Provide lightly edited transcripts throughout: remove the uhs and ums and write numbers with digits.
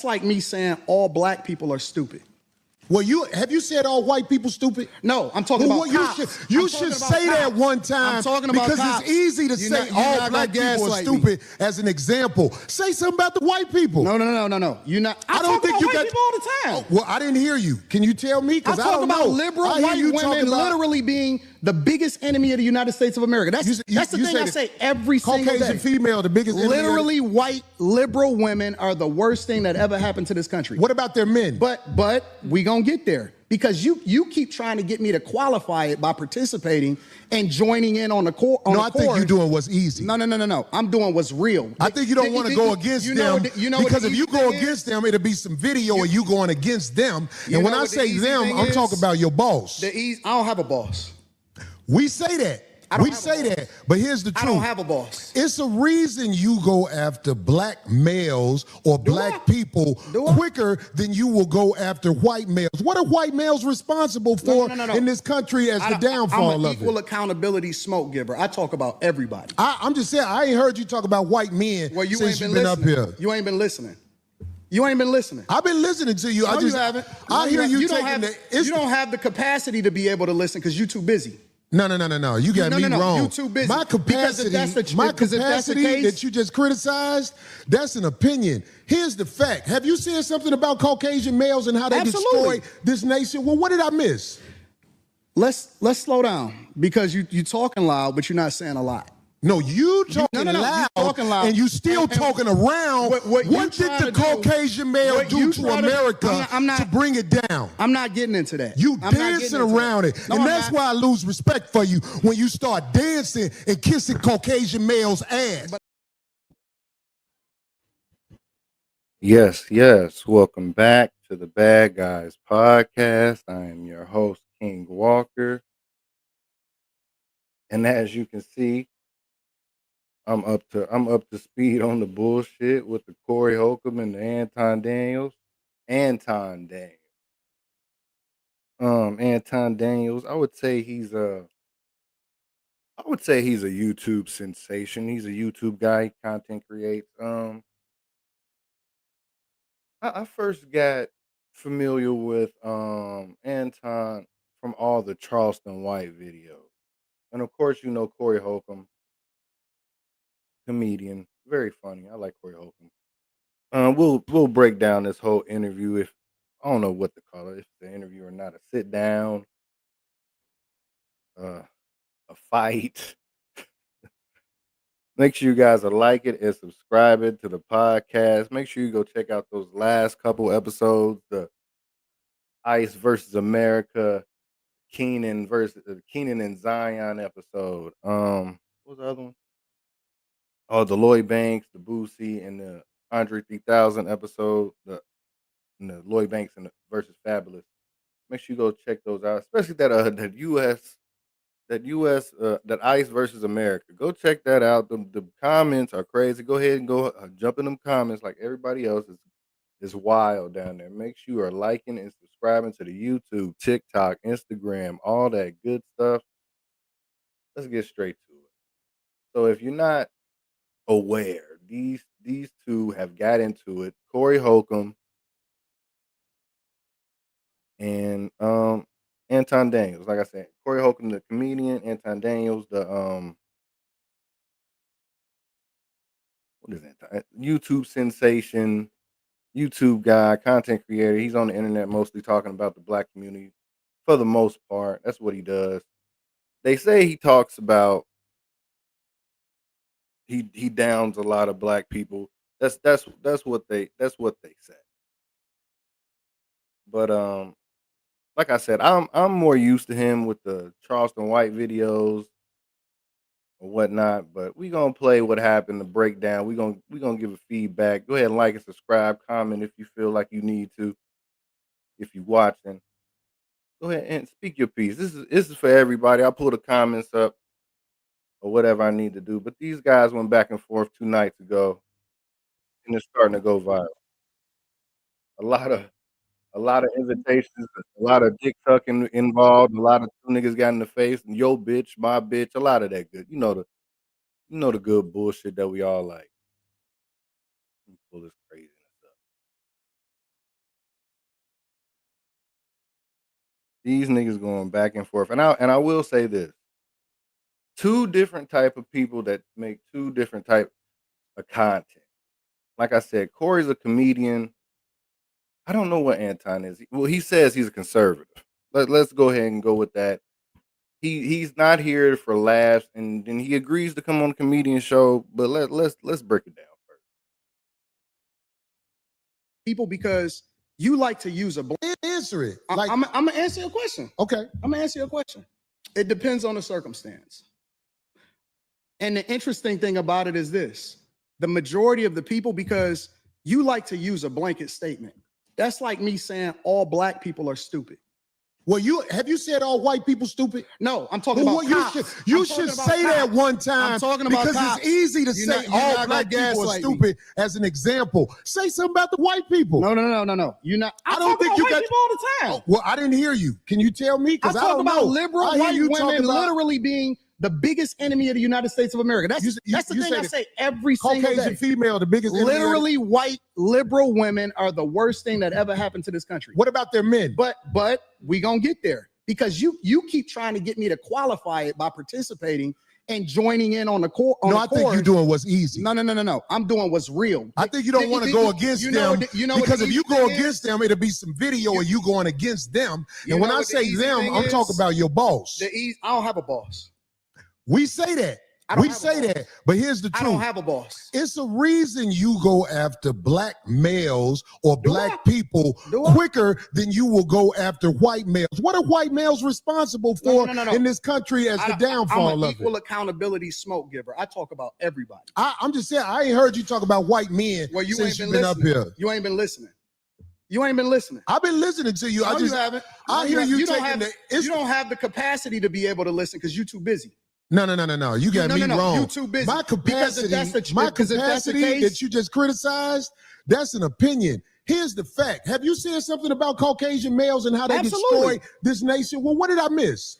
That's like me saying all black people are stupid. Well, have you said all white people stupid? No, I'm talking about cops. You should say that one time. I'm talking about because cops. it's easy to say all black people are stupid as an example. Say something about the white people. No. You're not. I don't think you got people all the time. Oh, well, I didn't hear you. Can you tell me? Because I don't know. I talk about liberal white women literally being the biggest enemy of the United States of America. That's the thing I say every single day. Caucasian female, the biggest enemy. Literally, white liberal women are the worst thing that ever happened to this country. What about their men? But we gonna get there. Because you keep trying to get me to qualify it by participating and joining in on the core. I think you're doing what's easy. No. I'm doing what's real. I think you don't want to go against them because if you go against them, it'll be some video of you going against them. And when I say them, I'm talking about your boss. I don't have a boss. We say that. We say that, but here's the truth. I don't have a boss. It's a reason you go after black males or black people quicker than you will go after white males. What are white males responsible for in this country as the downfall of it? I'm an equal accountability smoke giver. I talk about everybody. I'm just saying, I ain't heard you talk about white men since you've been up here. You ain't been listening. You ain't been listening. I've been listening to you. No, you haven't. I hear you taking you don't have the capacity to be able to listen because you're too busy. No. You got me wrong. You too busy. My capacity that you just criticized, that's an opinion. Here's the fact. Have you said something about Caucasian males and how they destroy this nation? Well, what did I miss? Let's slow down because you talking loud, but you're not saying a lot. No, you talking loud, and you still talking around. What did the Caucasian male do to America to bring it down? I'm not getting into that. You dancing around it. And that's why I lose respect for you when you start dancing and kissing Caucasian males' ass. Yes. Welcome back to the Bad Guys Podcast. I am your host, King Walker. And as you can see, I'm up to speed on the bullshit with the Corey Holocomb and the Anton Daniels. Anton Daniels. I would say he's a YouTube sensation. He's a YouTube guy. He content creates. I first got familiar with Anton from all the Charleston White videos, and of course, you know Corey Holocomb. Comedian, very funny. I like Corey Holocomb. We'll break down this whole interview. If I don't know what to call it, if it's an interview or not, a sit down, a fight. Make sure you guys are like it and subscribing to the podcast. Make sure you go check out those last couple episodes, the Ice versus America, Keenan and Zion episode. What was the other one? Oh, the Lloyd Banks, the Boosie, and the Andre 3000 episode, the Lloyd Banks and versus Fabulous. Make sure you go check those out, especially that Ice versus America. Go check that out. The comments are crazy. Go ahead and go jump in them comments like everybody else is wild down there. Make sure you are liking and subscribing to the YouTube, TikTok, Instagram, all that good stuff. Let's get straight to it. So if you're not aware, these two have got into it. Corey Holocomb and Anton Daniels. Like I said, Corey Holocomb, the comedian, Anton Daniels, the what is that? YouTube sensation, YouTube guy, content creator. He's on the internet mostly talking about the black community for the most part. That's what he does. They say he talks about he downs a lot of black people. That's what they say. But like I said, I'm more used to him with the Charleston White videos or whatnot. But we gonna play what happened, the breakdown. We gonna give a feedback. Go ahead and like and subscribe, comment if you feel like you need to. If you're watching, go ahead and speak your piece. This is for everybody. I'll pull the comments up or whatever I need to do. But these guys went back and forth 2 nights ago, and it's starting to go viral. A lot of invitations, a lot of dick sucking involved, a lot of 2 niggas got in the face, and yo bitch, my bitch, a lot of that good. You know the good bullshit that we all like. Let me pull this craziness up. These niggas going back and forth. And I will say this. Two different type of people that make two different type of content. Like I said, Corey's a comedian. I don't know what Anton is. Well, he says he's a conservative. Let's go ahead and go with that. He's not here for laughs, and he agrees to come on a comedian show. But let's break it down first. People, because you like to use a Answer it. I'm gonna answer your question. Okay. I'm gonna answer your question. It depends on the circumstance. And the interesting thing about it is this: the majority of the people, because you like to use a blanket statement. That's like me saying all black people are stupid. Well, have you said all white people stupid? No, I'm talking about cops. You should say that one time. I'm talking about because cops. it's easy to say all black people are stupid as an example. Say something about the white people. No. You're not. I don't think you got people all the time. Well, I didn't hear you. Can you tell me? Because I talk don't about know. liberal white women literally being the biggest enemy of the United States of America. That's the thing I say every single day. Caucasian female, the biggest enemy. Literally, white liberal women are the worst thing that ever happened to this country. What about their men? But we gonna get there, because you keep trying to get me to qualify it by participating and joining in on the core. I think you're doing what's easy. No. I'm doing what's real. I think you don't want to go against them, because if you go against them, it'll be some video of you going against them. And when I say them, I'm talking about your boss. I don't have a boss. We say that. We say that, but here's the truth. I don't have a boss. It's a reason you go after black males or black people quicker than you will go after white males. What are white males responsible for in this country as the downfall I'm an of equal it? accountability smoke giver. I talk about everybody. I'm just saying, I ain't heard you talk about white men since you've been up here. You ain't been listening. You ain't been listening. I've been listening to you. No, you haven't. I hear you taking you don't have the capacity to be able to listen because you're too busy. No. You got me wrong. You too busy. My capacity case, that you just criticized, that's an opinion. Here's the fact. Have you said something about Caucasian males and how they destroy this nation? Well, what did I miss?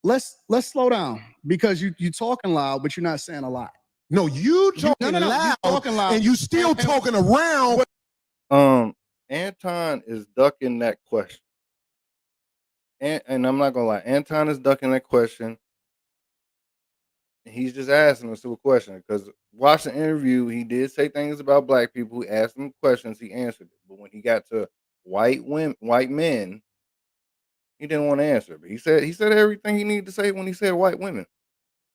Let's slow down, because you talking loud, but you're not saying a lot. No, you talking loud, and you still talking around. Anton is ducking that question. And I'm not gonna lie, Anton is ducking that question. He's just asking us a question, because watch the interview, he did say things about black people. He asked him questions, he answered it. But when he got to white men, he didn't want to answer. But he said everything he needed to say when he said white women.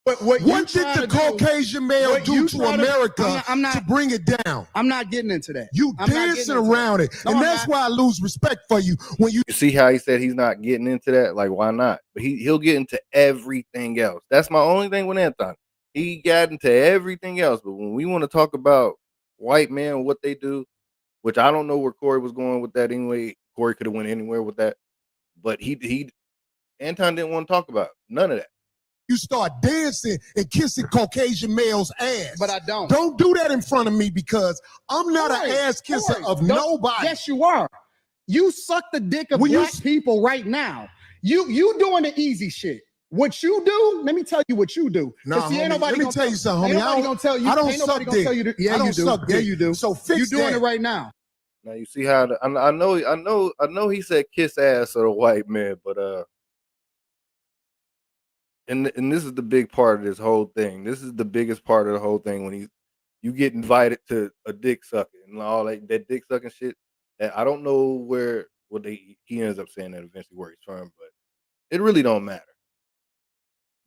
But what did the Caucasian male do to America to bring it down? I'm not getting into that. You dancing around it. And that's why I lose respect for you. When you see how he said he's not getting into that? Like, why not? But he'll get into everything else. That's my only thing with Anton. He got into everything else. But when we want to talk about white men and what they do, which I don't know where Corey was going with that anyway. Corey could have went anywhere with that. But Anton didn't want to talk about none of that. You start dancing and kissing Caucasian males' ass. But I don't. Don't do that in front of me, because I'm not an ass kisser of nobody. Yes, you are. You suck the dick of black people right now. You doing the easy shit. What you do, let me tell you what you do. Let me tell you something, homie. I don't suck dick. Yeah, you do. Yeah, you do. So fix You're doing it right now. Now you see how I know he said kiss ass of the white man, but and this is the big part of this whole thing. This is the biggest part of the whole thing, when you get invited to a dick sucking and all that dick sucking shit. And I don't know he ends up saying that eventually where he's from, but it really don't matter.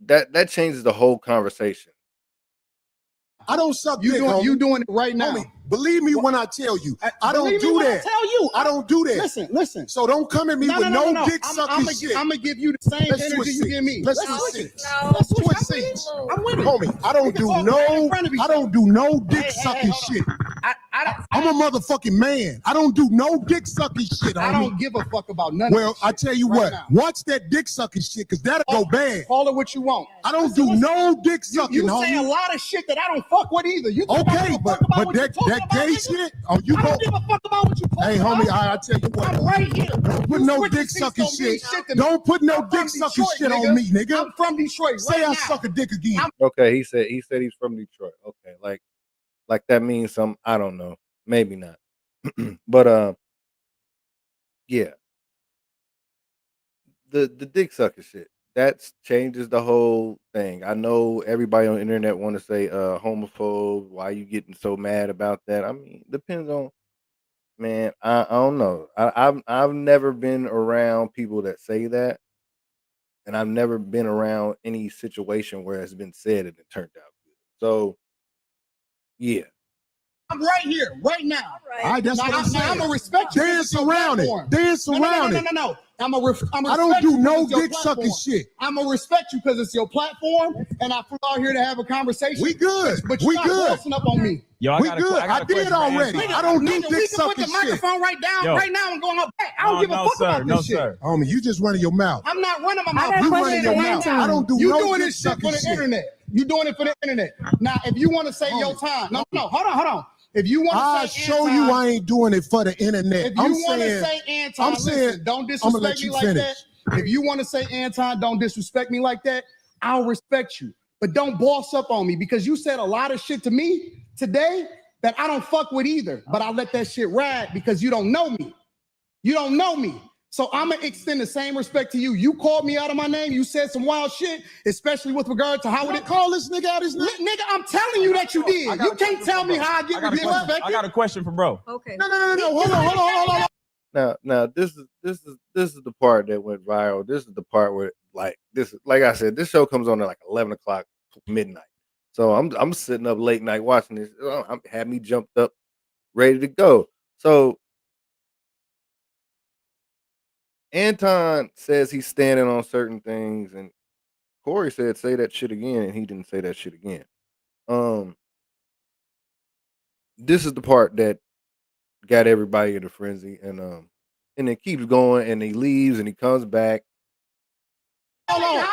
That changes the whole conversation. I don't suck dick. You doing it right now. Homie, believe me when I tell you. I don't do that. I don't do that. Listen. So don't come at me with no dick sucking shit. I'm gonna give you the same energy you give me. Let's switch seats. Let's switch seats. I'm with it. Homie, I don't do no dick sucking shit. I'm a motherfucking man. I don't do no dick sucking shit. I don't give a fuck about none of Well, I tell you what. Watch that dick sucking shit, because that'll go bad. Call it what you want. I don't do no dick sucking, You homie. say a lot of shit that I don't fuck with either. Okay, but that gay shit, I don't give a fuck about what you talking Hey, homie, I tell you what. I'm right here. Don't put no dick sucking shit. Don't put no dick sucking shit on me, nigga. I'm from Detroit. Say I suck a dick again. Okay, he said he's from Detroit. Okay, like that means something. I don't know. Maybe not. But yeah. the dick sucker shit. That changes the whole thing. I know everybody on the internet want to say homophobe. Why you getting so mad about that? I mean, depends on, man. I don't know. I've never been around people that say that, and I've never been around any situation where it's been said and it turned out good. So yeah. I'm right here, right now. All right, that's what I'm saying. I'm gonna respect you. Dance around it. Dance around it. No. I don't do no dick sucking shit. I'm gonna respect you because it's your platform, and I flew out here to have a conversation. We good. But you're not bossing up on me. Yo, We good. I did already. I don't do dick We can sucking put the shit. microphone right now and go on back. I don't give a fuck about this shit. Homie, you just running your mouth. I'm not running my I mouth. got a You question running for your mouth. Anton. I don't do You no doing dick this shit for the sucking shit. internet. You doing it for the internet. Now, if you want to say your time, no, hold on. If you want I'll to say show Anton, you I ain't doing it for the internet. if you want to say Anton, listen, don't disrespect me like that. If you want to say Anton, don't disrespect me like that. I'll respect you, but don't boss up on me because you said a lot of shit to me today that I don't fuck with either. But I let that shit ride because you don't know me. You don't know me. So I'm gonna extend the same respect to you. You called me out of my name. You said some wild shit, especially with regard to how You it didn't call this nigga out his name? Nigga, I'm telling you that you did. You can't tell me how I get disrespected. I got a question for bro. Okay. No. Hold on. Now this is the part that went viral. This is the part where like I said, this show comes on at like 11 o'clock midnight. So I'm sitting up late night watching this. Had me jumped up, ready to go. So Anton says he's standing on certain things, and Corey said say that shit again, and he didn't say that shit again. This is the part that got everybody in a frenzy, and it keeps going, and he leaves, and he comes back. Hold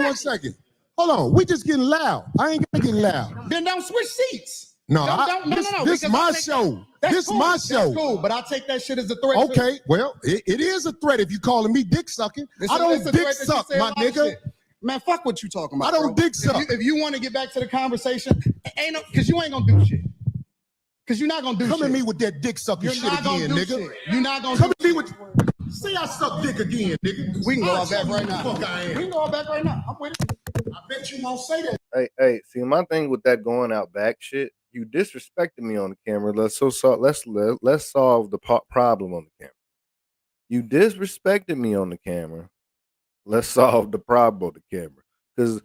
on 1 second. Hold on. We just getting loud. I ain't gonna get loud. Then don't switch seats. No, this because my I'll take show. That's This cool. my That's show. cool, but I take that shit as a threat. Okay, well, it is a threat if you calling me dick sucking. I don't dick suck, my nigga. Man, fuck what you talking about. I don't bro. dick suck. If you want to get back to the conversation, ain't no, because you ain't gonna do shit. Because you're not gonna do shit. Come at me with that dick sucking You're shit not gonna again, do nigga. shit. You're not gonna Come do at me with. Say I suck dick again, nigga. We can go I'll out back show you right who the now. fuck I am. We can go out back right now. I'm with it. I bet you won't say that. Hey, see, my thing with that going out back shit, you disrespected me on the camera. Let's solve the problem on the camera. You disrespected me on the camera. Let's solve the problem on the camera. Because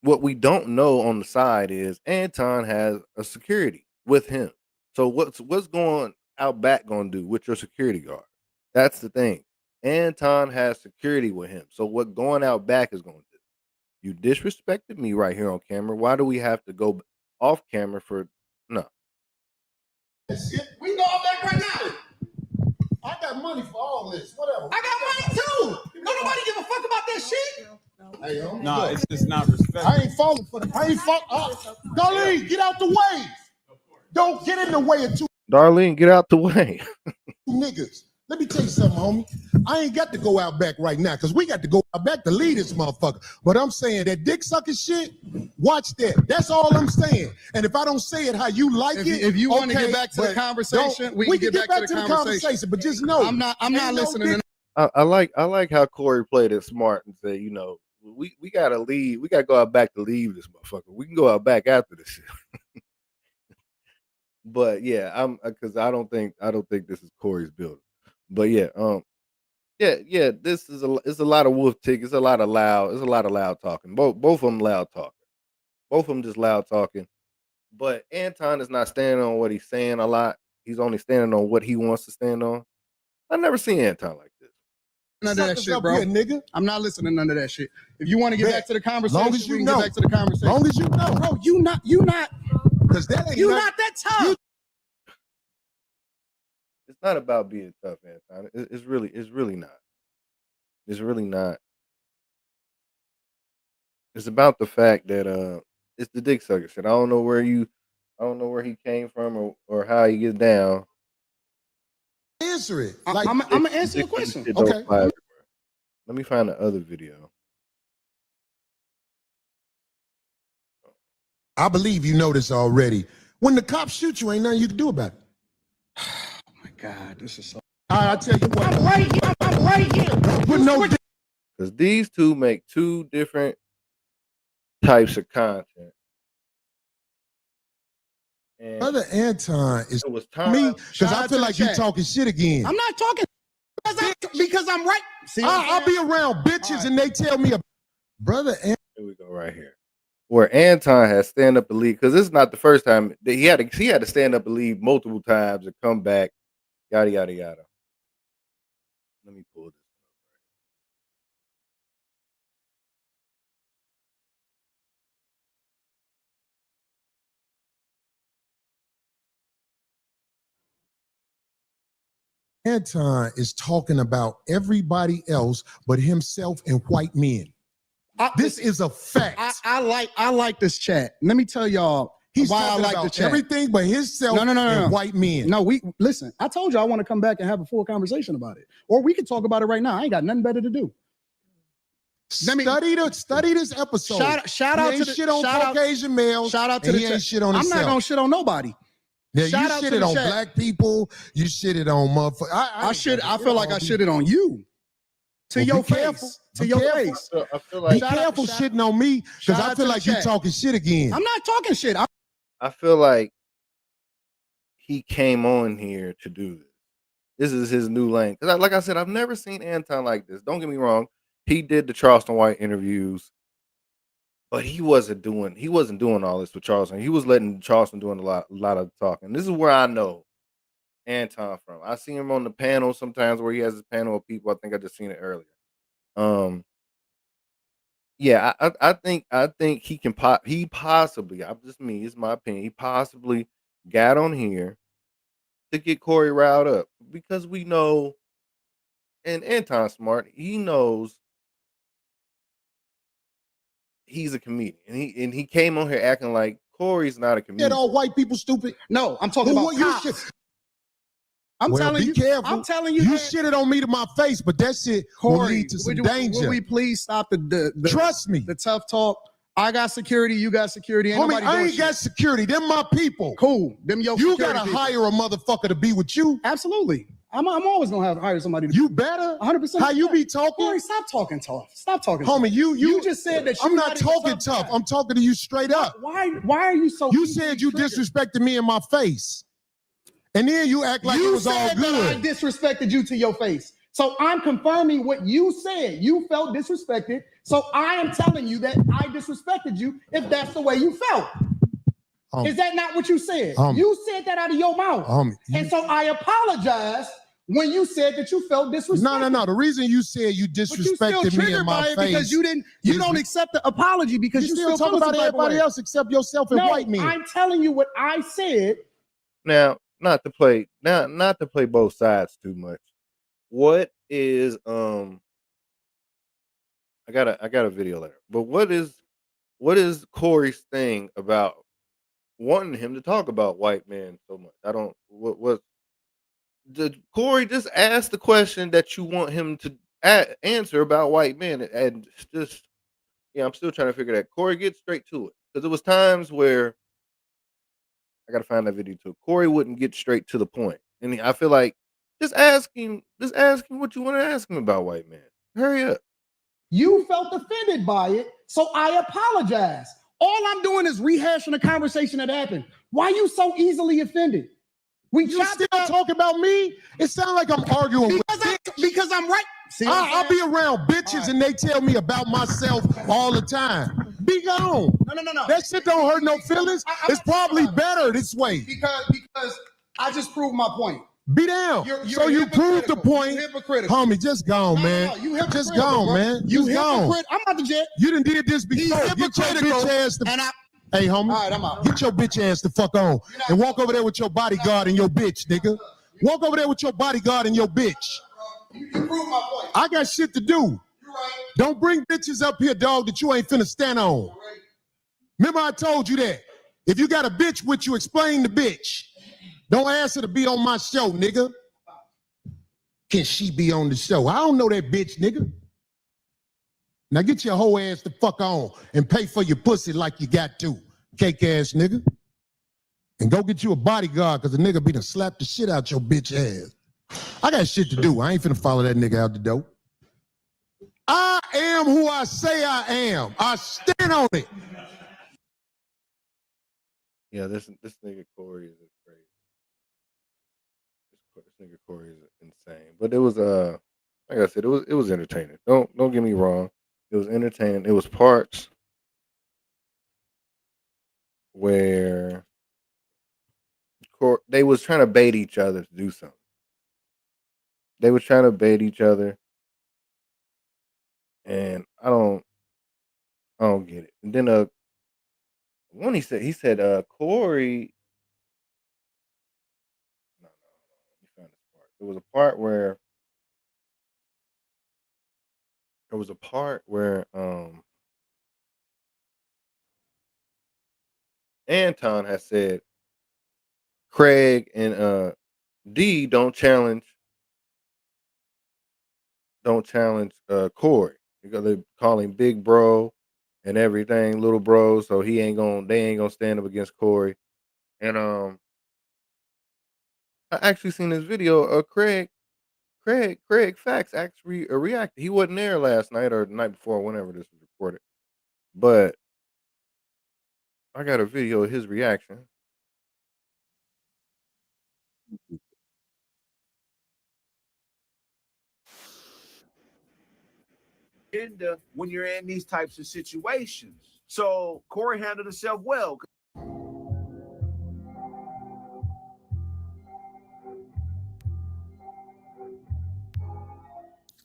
what we don't know on the side is Anton has a security with him. So what's going out back gonna do with your security guard? That's the thing. Anton has security with him. So what going out back is gonna do? You disrespected me right here on camera. Why do we have to go off camera for no? We can go out back right now. I got money for all this. Whatever. I got money too. Don't nobody give a fuck about that shit. Hey, yo, No, look, it's just not respect. I ain't falling for that. I ain't falling. Darlene, get out the way. Don't get in the way of two Darlene, get out the way. niggas. Let me tell you something, homie. I ain't got to go out back right now because we got to go out back to lead this motherfucker. But I'm saying that dick sucking shit, watch that. That's all I'm saying. And if I don't say it how you like If you want to okay, get back to the but conversation, we can get back to the conversation. But just know, I'm not ain't listening. no dick I like how Corey played it smart and said, we gotta leave. We gotta go out back to leave this motherfucker. We can go out back after this shit. But yeah, because I don't think this is Corey's building. But yeah, this is it's a lot of wolf tick. It's a lot of loud talking. Both of them loud talking. Both of them just loud talking. But Anton is not standing on what he's saying a lot. He's only standing on what he wants to stand on. I never seen Anton like this. None of that shit, bro. Here, nigga. I'm not listening to none of that shit. If you want to get back to the conversation, Long as you we can know. get back to the conversation. Long as you know, Bro, you not because that ain't not that tough. It's not about being tough, Anton. It's really not. It's really not. It's about the fact that it's the dick sucker shit. I don't know where he came from or how he gets down. answer it. I'm gonna answer your question. It don't Okay. fly everywhere. Let me find the other video. I believe you know this already. When the cops shoot you, ain't nothing you can do about it. Oh my God, this is so. I'll tell you what. I'm right here. I'm right here. Put no. Because these two make two different types of content. And Brother Anton is it was time. me because Shout I out feel to like the you chat. talking shit again. I'm not talking because I'm right. See, I'll be around bitches right. and they tell me, brother Anton. Here we go, right here. Where Anton has stand up and leave, because this is not the first time that he had to stand up and leave multiple times and come back, yada yada yada. Let me pull this. Anton is talking about everybody else but himself and white men. This is a fact. I like this chat. Let me tell y'all He's why I talking like the about chat. everything but himself and white men. No, we listen. I told you I want to come back and have a full conversation about it, or we can talk about it right now. I ain't got nothing better to do. Study this episode. Shout out to the shit on Caucasian males. Shout out to the he ain't chat. shit on I'm himself. not gonna shit on nobody. Now, Shout you out to shitted the on chat. black people. You shitted on motherfuckers. I feel like I shitted on you. To your face. To your face. I feel like Be careful shitting on me because I feel like you talking shit again. I'm not talking shit. I feel like he came on here to do this. This is his new lane. Because like I said, I've never seen Anton like this. Don't get me wrong. He did the Charleston White interviews, but he wasn't doing all this with Charleston. He was letting Charleston doing a lot of talking. This is where I know Anton from. I see him on the panel sometimes where he has his panel of people. I think I just seen it earlier. Yeah, I think he can he possibly, I'm just me, it's my opinion. He possibly got on here to get Corey riled up because we know, and Anton's smart. He knows he's a comedian, and he came on here acting like Corey's not a comedian. All white people stupid. No, I'm talking about cops. I'm telling you. Careful. I'm telling you. You shitted on me to my face, but that shit will lead to some danger. Will we please stop the trust me, the tough talk? I got security. You got security. Ain't homie, I ain't got security. Them my people. Cool. Them your. You gotta hire a motherfucker to be with you. Absolutely. I'm always gonna hire somebody. You better. 100%. How you be talking? Corey, stop talking tough. Stop talking. Homie, tough. you just said that. I'm not talking tough. I'm talking to you straight up. Why are you so? You said you disrespected me in my face. And then you act like it was all good. That I disrespected you to your face. So I'm confirming what you said. You felt disrespected. So I am telling you that I disrespected you if that's the way you felt. Is that not what you said? You said that out of your mouth. And so I apologize when you said that you felt disrespected. No. The reason you said you disrespected me in my face because you don't accept the apology because you still talk about everybody else except yourself and white men. I'm telling you what I said. Now, not to play both sides too much. What is I got a video later. But what is Corey's thing about wanting him to talk about white men so much? I don't what did Corey just ask the question that you want him to answer about white men, and just I'm still trying to figure that. Corey, get straight to it, because there was times where I gotta find that video too. Corey wouldn't get straight to the point, and I feel like just ask him what you want to ask him about white men. Hurry up. You felt offended by it, so I apologize. All I'm doing is rehashing a conversation that happened. Why are you so easily offended? You still talking about me? It sounds like I'm arguing because I'm right. See, I'll be around bitches and they tell me about myself all the time. Be gone. No. That shit don't hurt no feelings. It's probably better this way. Because I just proved my point. Be down. So you proved the point. Homie, just gone, man. Just gone, man. You just gone. I'm out the jet. You done did this before. Get your bitch ass to hey, homie, all right, I'm out. Get your bitch ass the fuck on and walk over there with your bodyguard and your bitch, nigga. Walk over there with your bodyguard and your bitch. You proved my point. I got shit to do. You're right. Don't bring bitches up here, dog, that you ain't finna stand on. Right. Remember I told you that. If you got a bitch with you, explain the bitch. Don't ask her to be on my show, nigga. Can she be on the show? I don't know that bitch, nigga. Now get your whole ass the fuck on and pay for your pussy like you got to, cake ass nigga. And go get you a bodyguard, because the nigga be done slap the shit out your bitch ass. I got shit to do. I ain't finna follow that nigga out the door. I am who I say I am. I stand on it. Yeah, this nigga Corey is crazy. This nigga Corey is insane. But it was like I said, it was entertaining. Don't get me wrong. It was entertaining. It was parts where they was trying to bait each other to do something. They were trying to bait each other, and I don't get it. And then when he said Corey. No, let me find this part. There was a part where Anton has said Craig and D don't challenge Corey because they call him big bro and everything, little bro, so they ain't gonna stand up against Corey. And I actually seen this video of Craig Facts actually reacted. He wasn't there last night or the night before, whenever this was recorded. But I got a video of his reaction. When you're in these types of situations. So Corey handled himself well.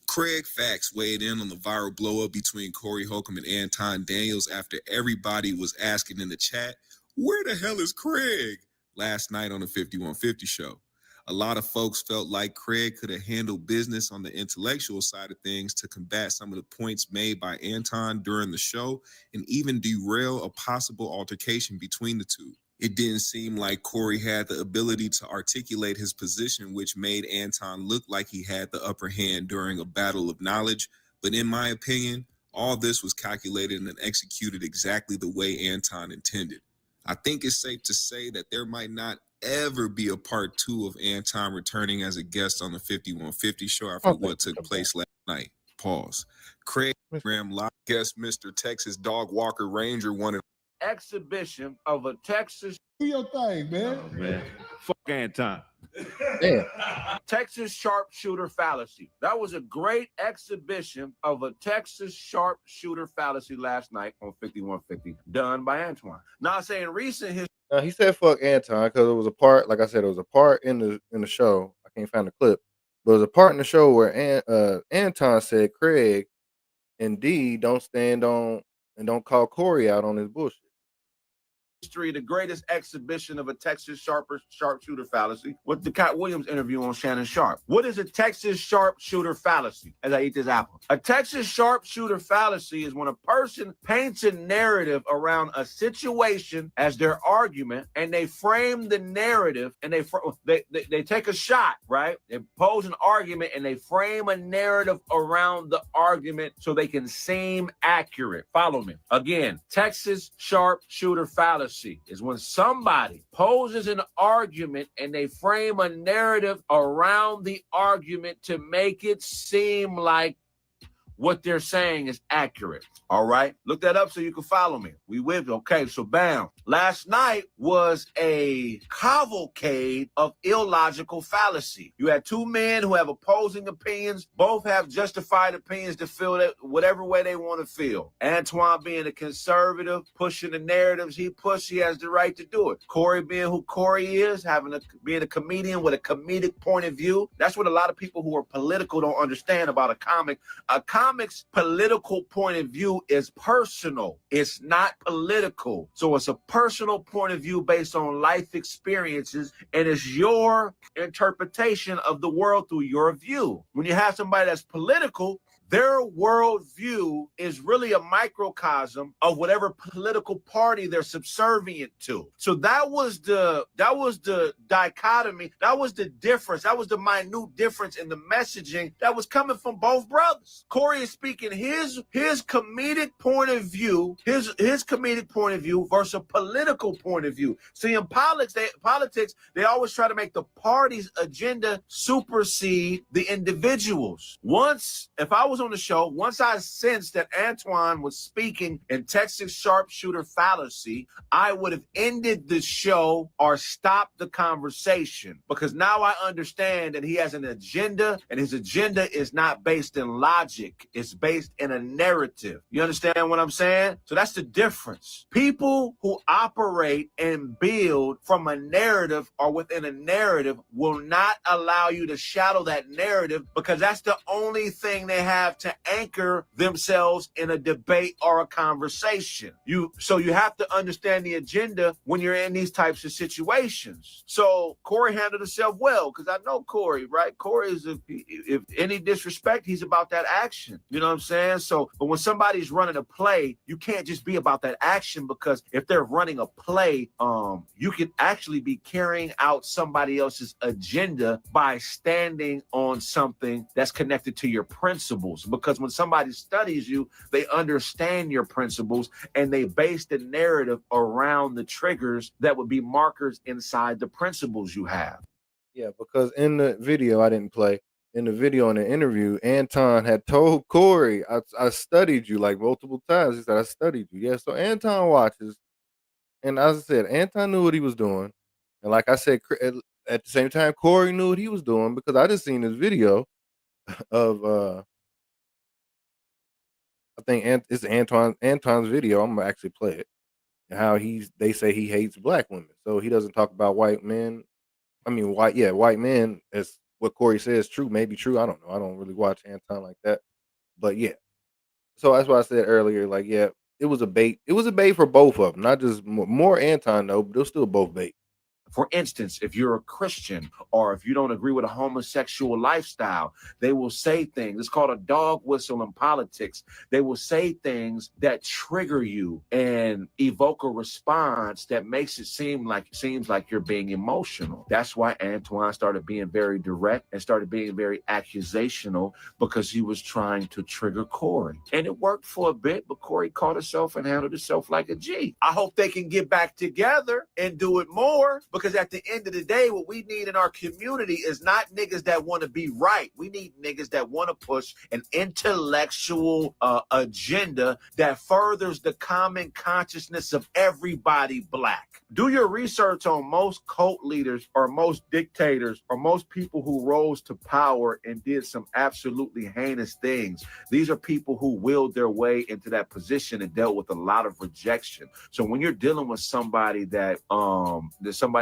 Craig Facts weighed in on the viral blow-up between Corey Holocomb and Anton Daniels after everybody was asking in the chat, where the hell is Craig? Last night on the 5150 show. A lot of folks felt like Craig could have handled business on the intellectual side of things to combat some of the points made by Anton during the show and even derail a possible altercation between the two. It didn't seem like Corey had the ability to articulate his position, which made Anton look like he had the upper hand during a battle of knowledge. But in my opinion, all this was calculated and executed exactly the way Anton intended. I think it's safe to say that there might not ever be a part 2 of Anton returning as a guest on the 5150 show after what took place last night. Pause. Craig Graham live guest Mr. Texas Dog Walker Ranger wanted Exhibition of a Texas. Do your thing, man. Oh, man. Fuck Anton. Damn. Texas sharpshooter fallacy. That was a great exhibition of a Texas sharpshooter fallacy last night on 5150, done by Antoine. Now, saying recent history. He said fuck Anton because it was a part, like I said, it was a part in the show. I can't find the clip, but it was a part in the show where Anton said Craig and D don't stand on and don't call Corey out on his bullshit. The greatest exhibition of a Texas sharpshooter fallacy with the Cat Williams interview on Shannon Sharp. What is a Texas sharpshooter fallacy? As I eat this apple, a Texas sharpshooter fallacy is when a person paints a narrative around a situation as their argument, and they frame the narrative, and they take a shot, right? They pose an argument and they frame a narrative around the argument so they can seem accurate. Follow me again. Texas sharpshooter fallacy is when somebody poses an argument and they frame a narrative around the argument to make it seem like what they're saying is accurate. All right, look that up so you can follow me. We with okay, so bam. Last night was a cavalcade of illogical fallacy. You had two men who have opposing opinions, both have justified opinions to feel that whatever way they want to feel. Antoine being a conservative, pushing the narratives he has the right to do it. Corey being who Corey is, being a comedian with a comedic point of view. That's what a lot of people who are political don't understand about a comic. A comic's political point of view is personal. It's not political. So it's a personal point of view based on life experiences, and it's your interpretation of the world through your view. When you have somebody that's political, Their worldview is really a microcosm of whatever political party they're subservient to. So that was the dichotomy. That was the difference. That was the minute difference in the messaging that was coming from both brothers. Corey is speaking his comedic point of view, his comedic point of view versus a political point of view. See, in politics, they always try to make the party's agenda supersede the individuals. If I was on the show, once I sensed that Antoine was speaking in Texas sharpshooter fallacy, I would have ended the show or stopped the conversation, because now I understand that he has an agenda, and his agenda is not based in logic. It's based in a narrative. You understand what I'm saying? So that's the difference. People who operate and build from a narrative or within a narrative will not allow you to shadow that narrative, because that's the only thing they have to anchor themselves in a debate or a conversation. So you have to understand the agenda when you're in these types of situations. So Corey handled himself well, because I know Corey, right? Corey is, if any disrespect, he's about that action. You know what I'm saying? So, but when somebody's running a play, you can't just be about that action, because if they're running a play, you can actually be carrying out somebody else's agenda by standing on something that's connected to your principles. Because when somebody studies you, they understand your principles, and they base the narrative around the triggers that would be markers inside the principles you have. Yeah, because in the video I didn't play, in the video in the interview, Anton had told Corey, I studied you like multiple times. He said, I studied you. Yeah, so Anton watches. And as I said, Anton knew what he was doing. And like I said, at the same time, Corey knew what he was doing, because I just seen this video of I think it's Anton's video. I'm gonna actually play it. And how they say he hates black women. So he doesn't talk about white men. I mean white men, as what Corey says true, maybe true. I don't know. I don't really watch Anton like that. But yeah. So that's why I said earlier, like, yeah, it was a bait. It was a bait for both of them, not just more Anton though, but they're still both bait. For instance, if you're a Christian or if you don't agree with a homosexual lifestyle, they will say things. It's called a dog whistle in politics. They will say things that trigger you and evoke a response that makes it seems like you're being emotional. That's why Antoine started being very direct and started being very accusational, because he was trying to trigger Corey. And it worked for a bit, but Corey caught himself and handled himself like a G. I hope they can get back together and do it more. Because at the end of the day, what we need in our community is not niggas that want to be right. We need niggas that want to push an intellectual agenda that furthers the common consciousness of everybody black. Do your research on most cult leaders or most dictators or most people who rose to power and did some absolutely heinous things. These are people who willed their way into that position and dealt with a lot of rejection. So when you're dealing with somebody that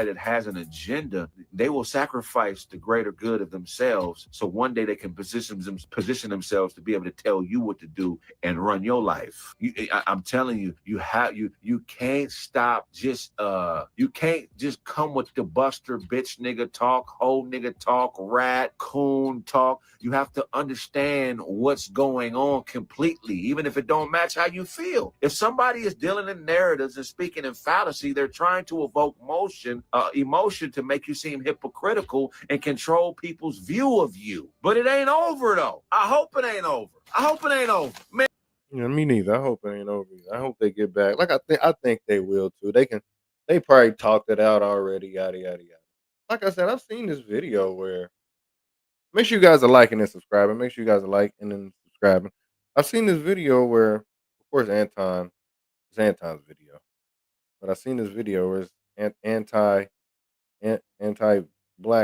that has an agenda, they will sacrifice the greater good of themselves, so one day they can position themselves to be able to tell you what to do and run your life. I'm telling you, you can't stop you can't just come with the buster bitch nigga talk, hoe nigga talk, rat coon talk. You have to understand what's going on completely, even if it don't match how you feel. If somebody is dealing in narratives and speaking in fallacy, they're trying to evoke emotion to make you seem hypocritical and control people's view of you. But it ain't over though. I hope it ain't over. Man. Yeah, me neither. I hope it ain't over. I hope they get back. Like I think they will too. They probably talked it out already. Yada yada yada. Like I said, I've seen this video where, make sure you guys are liking and subscribing. Make sure you guys are liking and subscribing. I've seen this video where, of course, it's Anton's video, but I've seen this video where it's anti-black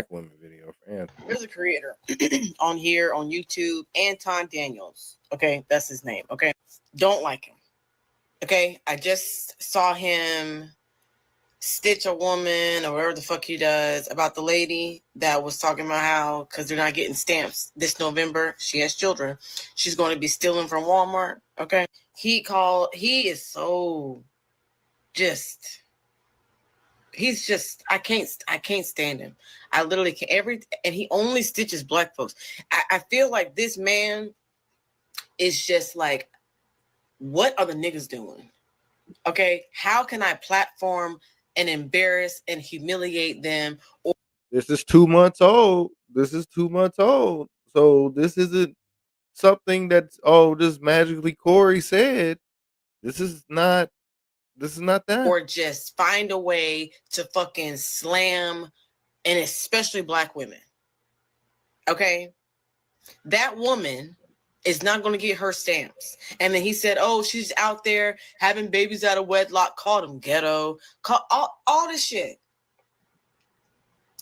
women video for Anton. There's a creator on here on YouTube, Anton Daniels. Okay, that's his name. Okay, don't like him. Okay, I just saw him stitch a woman or whatever the fuck he does about the lady that was talking about how, because they're not getting stamps this November, she has children, she's going to be stealing from Walmart. Okay, he is so he's just I can't stand him. I literally can't. And he only stitches black folks. I feel like this man is just like, what are the niggas doing? Okay, how can I platform and embarrass and humiliate them? This is 2 months old. This is 2 months old. So this isn't something that's, oh, just magically Corey said. This is not that. Or just find a way to fucking slam, and especially black women. Okay, that woman is not going to get her stamps. And then he said, oh, she's out there having babies out of wedlock. Called him ghetto. Call all this shit.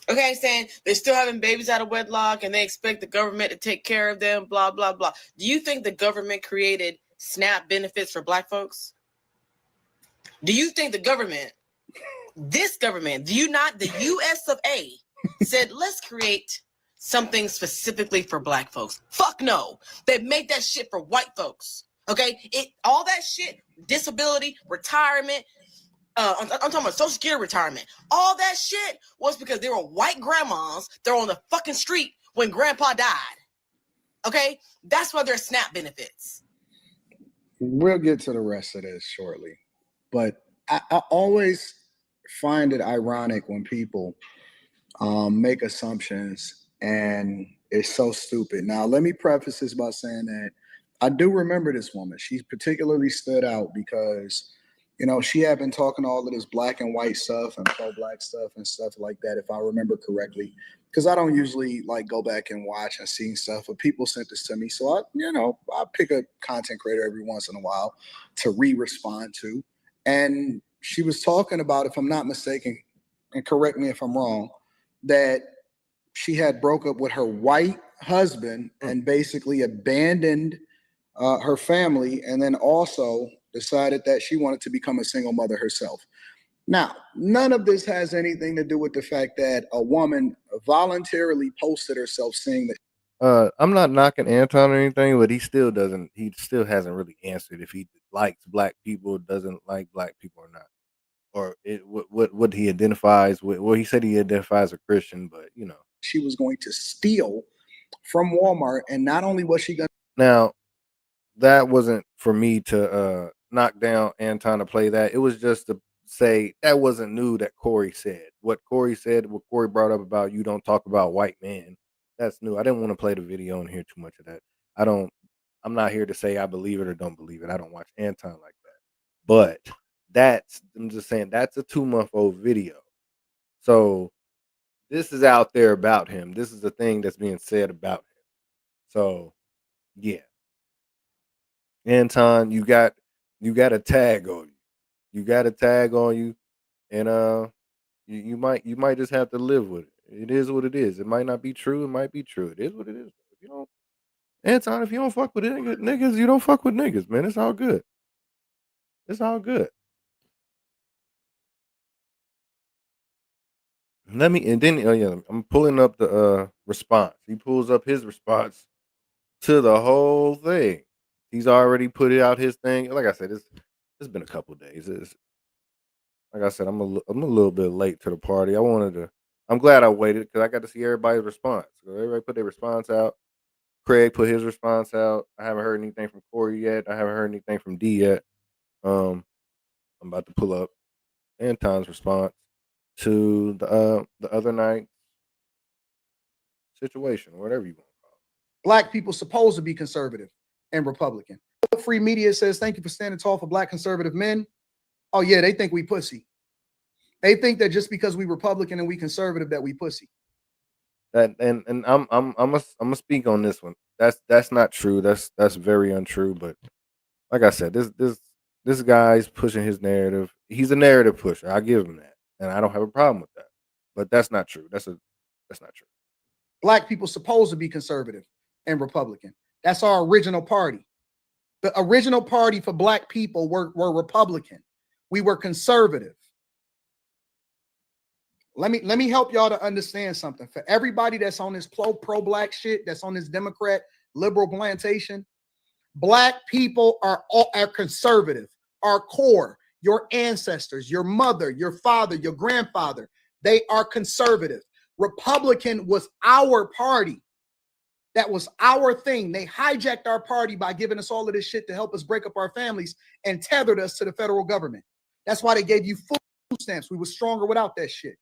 Okay, saying they're still having babies out of wedlock and they expect the government to take care of them, blah, blah, blah. Do you think the government created SNAP benefits for black folks? Do you think the government, this government, the US of A, said, let's create something specifically for black folks? Fuck no. They made that shit for white folks. Okay? All that shit, disability, retirement, I'm talking about Social Security retirement. All that shit was because they were white grandmas. They're on the fucking street when grandpa died. Okay? That's why there's SNAP benefits. We'll get to the rest of this shortly. But I always find it ironic when people make assumptions, and it's so stupid. Now, let me preface this by saying that I do remember this woman. She particularly stood out because, you know, she had been talking all of this black and white stuff and pro-black stuff and stuff like that, if I remember correctly, because I don't usually like go back and watch and see stuff, but people sent this to me. So I pick a content creator every once in a while to respond to. And she was talking about, if I'm not mistaken, and correct me if I'm wrong, that she had broke up with her white husband and basically abandoned her family, and then also decided that she wanted to become a single mother herself. Now, none of this has anything to do with the fact that a woman voluntarily posted herself saying that. I'm not knocking Anton or anything, but he still hasn't really answered if he likes black people, doesn't like black people or not. Or what he identifies with. Well, he said he identifies as a Christian, but you know. She was going to steal from Walmart, and not only was she going to. Now, that wasn't for me to knock down Anton to play that. It was just to say that wasn't new that Corey said. What Corey brought up about you don't talk about white men, that's new. I didn't want to play the video and hear too much of that. I'm not here to say I believe it or don't believe it. I don't watch Anton like that. But I'm just saying that's a 2-month-old video. So this is out there about him. This is the thing that's being said about him. So yeah. Anton, you got a tag on you. You got a tag on you, and you might just have to live with it. It is what it is. It might not be true. It might be true. It is what it is. If you don't, Anton, if you don't fuck with niggas, you don't fuck with niggas, man. It's all good. It's all good. I'm pulling up the response. He pulls up his response to the whole thing. He's already put it out his thing. Like I said, it's been a couple days. Like I said, I'm a little bit late to the party. I'm glad I waited because I got to see everybody's response. So everybody put their response out. Craig put his response out. I haven't heard anything from Corey yet. I haven't heard anything from D yet. I'm about to pull up Anton's response to the other night situation, whatever you want to call it. Black people supposed to be conservative and Republican. Free media says, thank you for standing tall for black conservative men. Oh yeah, they think we pussy. They think that just because we Republican and we conservative that we pussy. And I'm gonna speak on this one. That's not true. That's very untrue. But like I said, this guy's pushing his narrative. He's a narrative pusher. I give him that, and I don't have a problem with that. But that's not true. That's not true. Black people supposed to be conservative and Republican. That's our original party. The original party for black people were Republican. We were conservative. Let me help y'all to understand something. For everybody that's on this pro-black shit, that's on this Democrat liberal plantation, black people are conservative. Our core, your ancestors, your mother, your father, your grandfather, they are conservative. Republican was our party. That was our thing. They hijacked our party by giving us all of this shit to help us break up our families and tethered us to the federal government. That's why they gave you food stamps. We were stronger without that shit.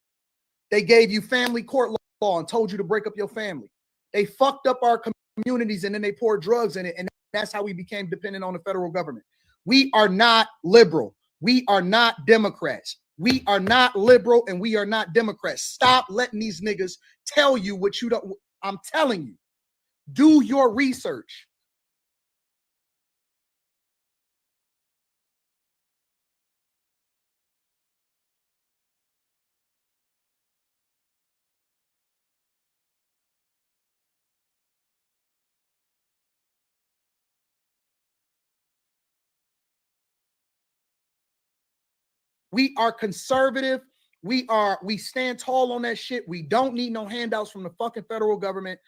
They gave you family court law and told you to break up your family. They fucked up our communities and then they poured drugs in it. And that's how we became dependent on the federal government. We are not liberal. We are not Democrats. We are not liberal and we are not Democrats. Stop letting these niggas tell you what you don't. I'm telling you. Do your research. We are conservative. We stand tall on that shit. We don't need no handouts from the fucking federal government.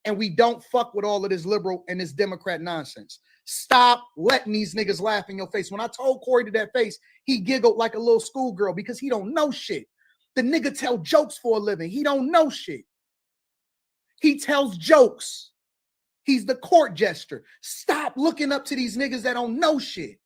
And we don't fuck with all of this liberal and this Democrat nonsense. Stop letting these niggas laugh in your face. When I told Corey to that face, he giggled like a little schoolgirl because he don't know shit. The nigga tell jokes for a living. He don't know shit. He tells jokes. He's the court jester. Stop looking up to these niggas that don't know shit.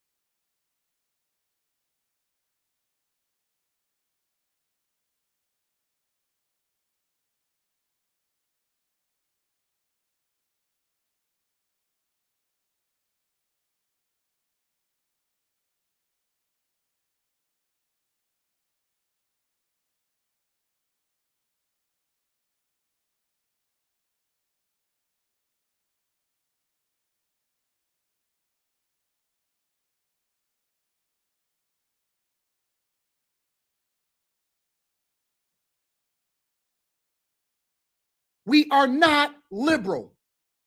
We are not liberal.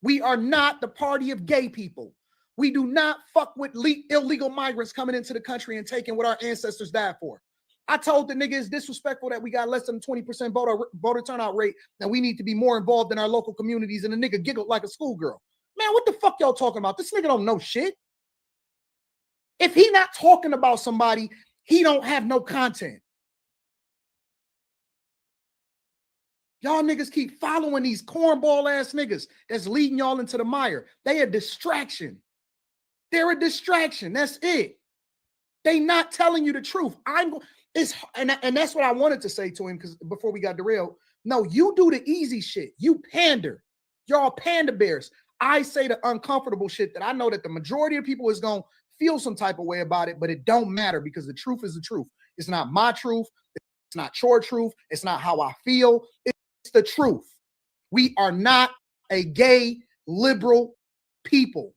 We are not the party of gay people. We do not fuck with illegal migrants coming into the country and taking what our ancestors died for. I told the nigga it's disrespectful that we got less than 20% voter turnout rate, and we need to be more involved in our local communities, and the nigga giggled like a schoolgirl. Man, what the fuck y'all talking about? This nigga don't know shit. If he not talking about somebody, he don't have no content. Y'all niggas keep following these cornball ass niggas that's leading y'all into the mire. They a distraction. They're a distraction. That's it. They not telling you the truth. And that's what I wanted to say to him because before we got derailed. No, you do the easy shit. You pander. Y'all panda bears. I say the uncomfortable shit that I know that the majority of people is going to feel some type of way about it, but it don't matter because the truth is the truth. It's not my truth. It's not your truth. It's not how I feel. It's the truth. We are not a gay liberal people.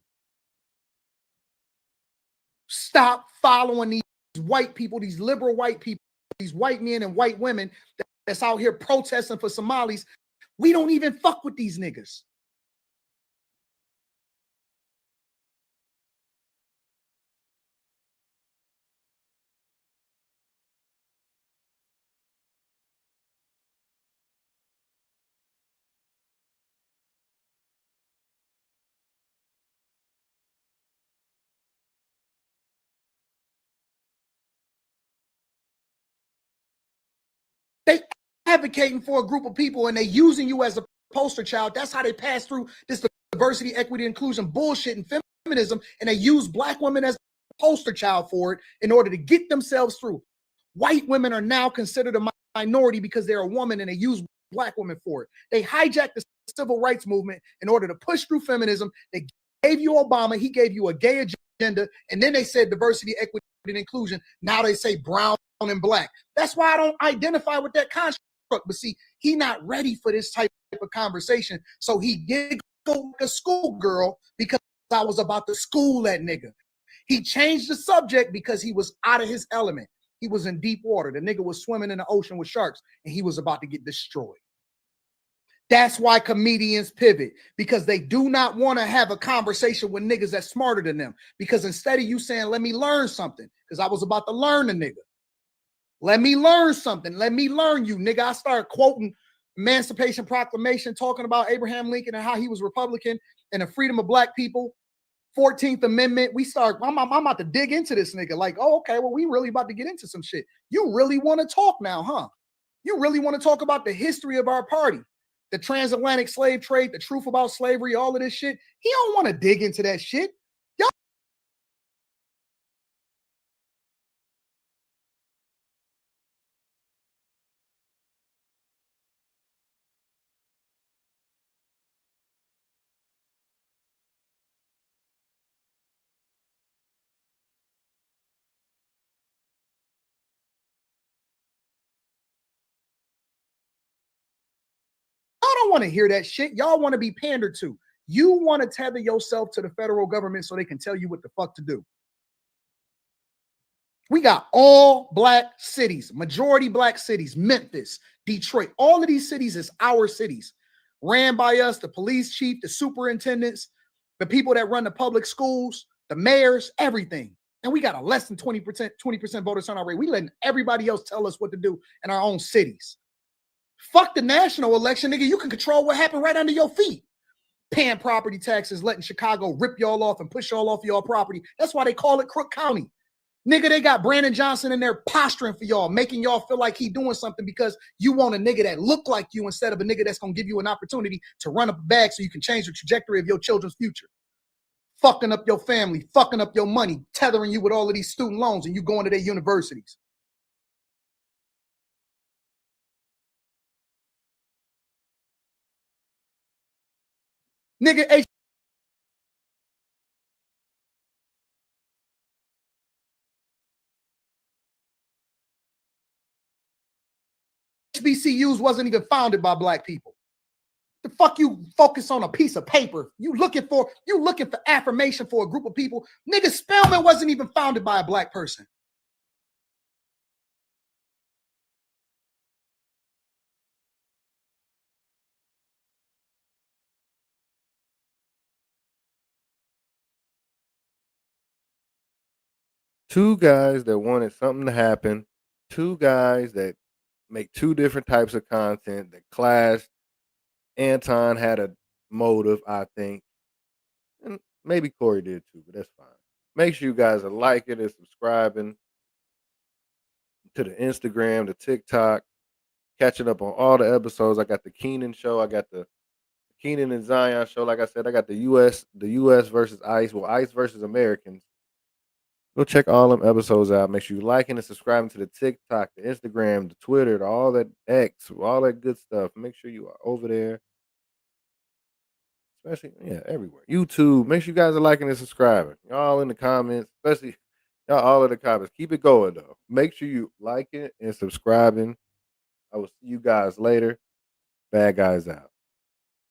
Stop following these white people, these liberal white people, these white men and white women that's out here protesting for Somalis. We don't even fuck with these niggas. They advocating for a group of people and they using you as a poster child. That's how they pass through this diversity, equity, inclusion bullshit and feminism. And they use black women as a poster child for it in order to get themselves through. White women are now considered a minority because they're a woman and they use black women for it. They hijacked the civil rights movement in order to push through feminism. They gave you Obama. He gave you a gay agenda. And then they said diversity, equity, and inclusion. Now they say brown and black. That's why I don't identify with that construct. But see, he not ready for this type of conversation. So he giggled like a schoolgirl because I was about to school that nigga. He changed the subject because he was out of his element. He was in deep water. The nigga was swimming in the ocean with sharks and he was about to get destroyed. That's why comedians pivot, because they do not want to have a conversation with niggas that's smarter than them. Because instead of you saying, let me learn something, because I was about to learn a nigga. Let me learn something. Let me learn you, nigga. I started quoting Emancipation Proclamation, talking about Abraham Lincoln and how he was Republican and the freedom of black people. 14th Amendment. I'm about to dig into this nigga. Like, oh, okay, well, we really about to get into some shit. You really want to talk now, huh? You really want to talk about the history of our party, the transatlantic slave trade, the truth about slavery, all of this shit. He don't want to dig into that shit. Y'all don't want to hear that shit. Y'all want to be pandered to. You want to tether yourself to the federal government so they can tell you what the fuck to do. We got all black cities, majority black cities, Memphis, Detroit. All of these cities is our cities, ran by us, the police chief, the superintendents, the people that run the public schools, the mayors, everything. And we got a less than 20% voter turnout rate. We letting everybody else tell us what to do in our own cities. Fuck the national election, nigga. You can control what happened right under your feet. Paying property taxes, letting Chicago rip y'all off and push y'all off your property. That's why they call it Crook County. Nigga, they got Brandon Johnson in there posturing for y'all, making y'all feel like he doing something because you want a nigga that look like you instead of a nigga that's going to give you an opportunity to run up a bag so you can change the trajectory of your children's future. Fucking up your family, fucking up your money, tethering you with all of these student loans and you going to their universities. Nigga, HBCUs wasn't even founded by black people. The fuck you focus on a piece of paper. You looking for affirmation for a group of people. Nigga, Spelman wasn't even founded by a black person. Two guys that wanted something to happen, two guys that make two different types of content that clash. Anton had a motive, I think, and maybe Corey did too, but that's fine. Make sure you guys are liking and subscribing to the Instagram, the TikTok, catching up on all the episodes. I got the Keenan show, I got the Keenan and Zion show. Like I said, I got the US versus ICE, well, ICE versus Americans. Go check all them episodes out. Make sure you liking and subscribing to the TikTok, the Instagram, the Twitter, all that X, all that good stuff. Make sure you are over there. Especially, everywhere. YouTube. Make sure you guys are liking and subscribing. Y'all in the comments, especially y'all all in the comments. Keep it going though. Make sure you liking and subscribing. I will see you guys later. Bad guys out.